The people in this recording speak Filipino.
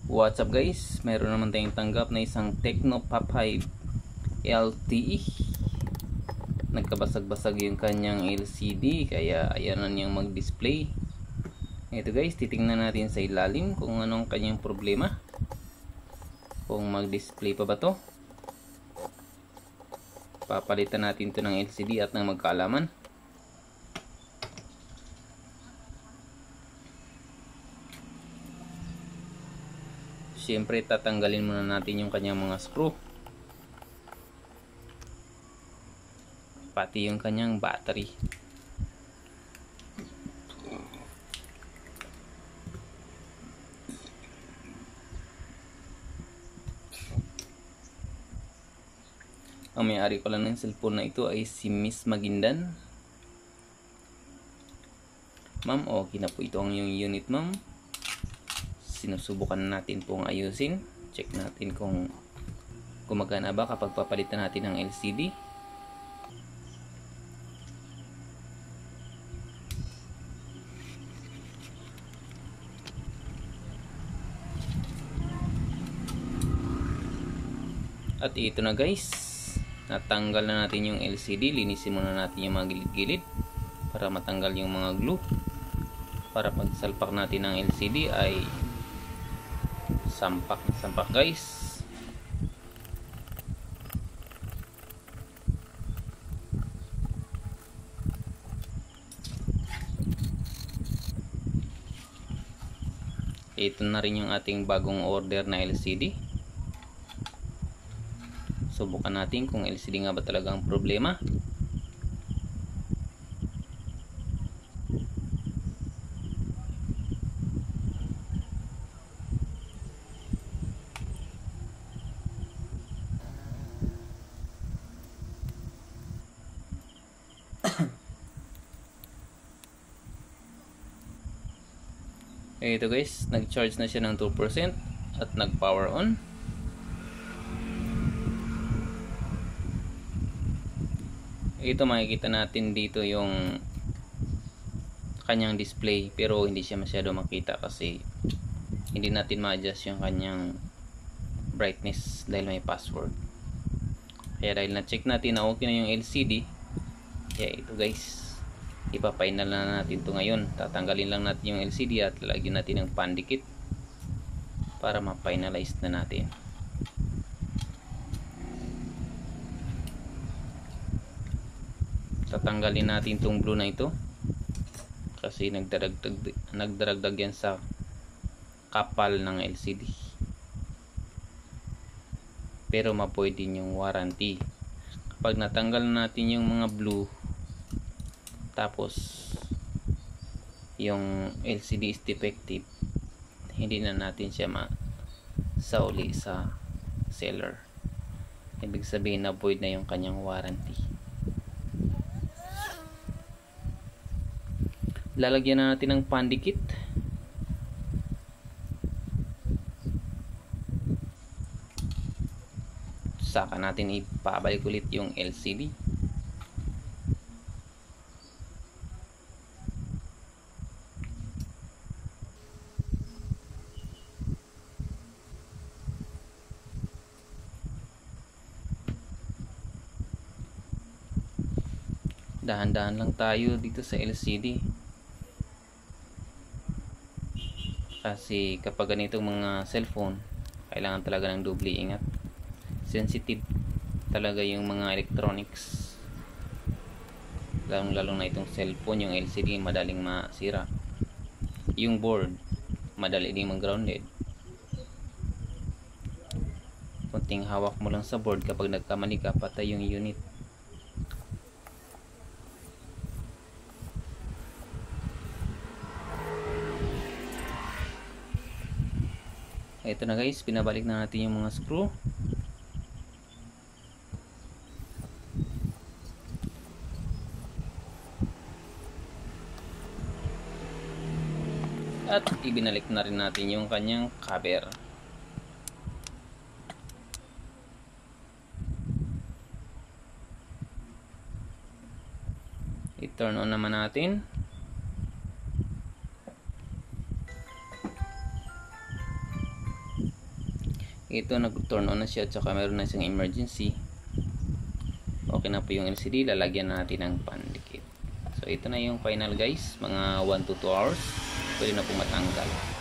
What's up guys? Meron naman tayong tanggap na isang Tecno Pop 5 LTE. Nagkabasag-basag yung kanyang LCD kaya ayan na niyang mag-display. Ito guys, titingnan natin sa ilalim kung anong kanyang problema. Kung mag-display pa ba to. Papalitan natin to ng LCD at ng magkaalaman. Siyempre tatanggalin muna natin yung kanyang mga screw. Pati yung kanyang battery. Ang may-ari pala ng cellphone na ito ay si Miss Maguindan. Ma'am, okay na po ito ang yung unit ma'am. Sinusubukan natin pong ayusin. Check natin kung gumagana ba kapag papalitan natin ng LCD. At ito na guys, natanggal na natin yung LCD. Linisin muna natin yung mga gilid-gilid para matanggal yung mga glue, para pag salpak natin ng LCD ay sampak na sampak guys. Ito na rin yung ating bagong order na LCD. Subukan natin kung LCD nga ba talaga ang problema. Ito guys, nag-charge na siya ng 2% at nag-power on. Ito makikita natin dito yung kanyang display pero hindi siya masyado makita kasi hindi natin ma-adjust yung kanyang brightness dahil may password. Kaya dahil na-check natin na okay na yung LCD, kaya ito guys, ipa-final na natin ito ngayon. Tatanggalin lang natin yung LCD at lalagyan natin ng pandikit para ma-finalize na natin. Tatanggalin natin itong blue na ito kasi nagdaragdag yan sa kapal ng LCD. Pero mapwede yung warranty. Kapag natanggal natin yung mga blue tapos yung LCD is defective, hindi na natin siya masauli sa seller. Ibig sabihin na void na yung kanyang warranty. Lalagyan na natin ng pandikit. Saka natin ipabalik ulit yung LCD. Dahan-dahan lang tayo dito sa LCD kasi kapag ganitong mga cellphone kailangan talaga ng doble ingat. Sensitive talaga yung mga electronics, lalong na itong cellphone. Yung LCD madaling masira, yung board madali din mag-grounded. Kunting hawak mo lang sa board, kapag nagkamali ka patay yung unit. Ito na guys, pinabalik na natin yung mga screw. At ibinalik na rin natin yung kanyang cover. I-turn on naman natin. ito nag-turn on na siya at saka meron na siyang emergency. Okay na po yung LCD. Lalagyan na natin ng pandikit. So ito na yung final guys, mga 1 to 2 hours pwede na po matanggal.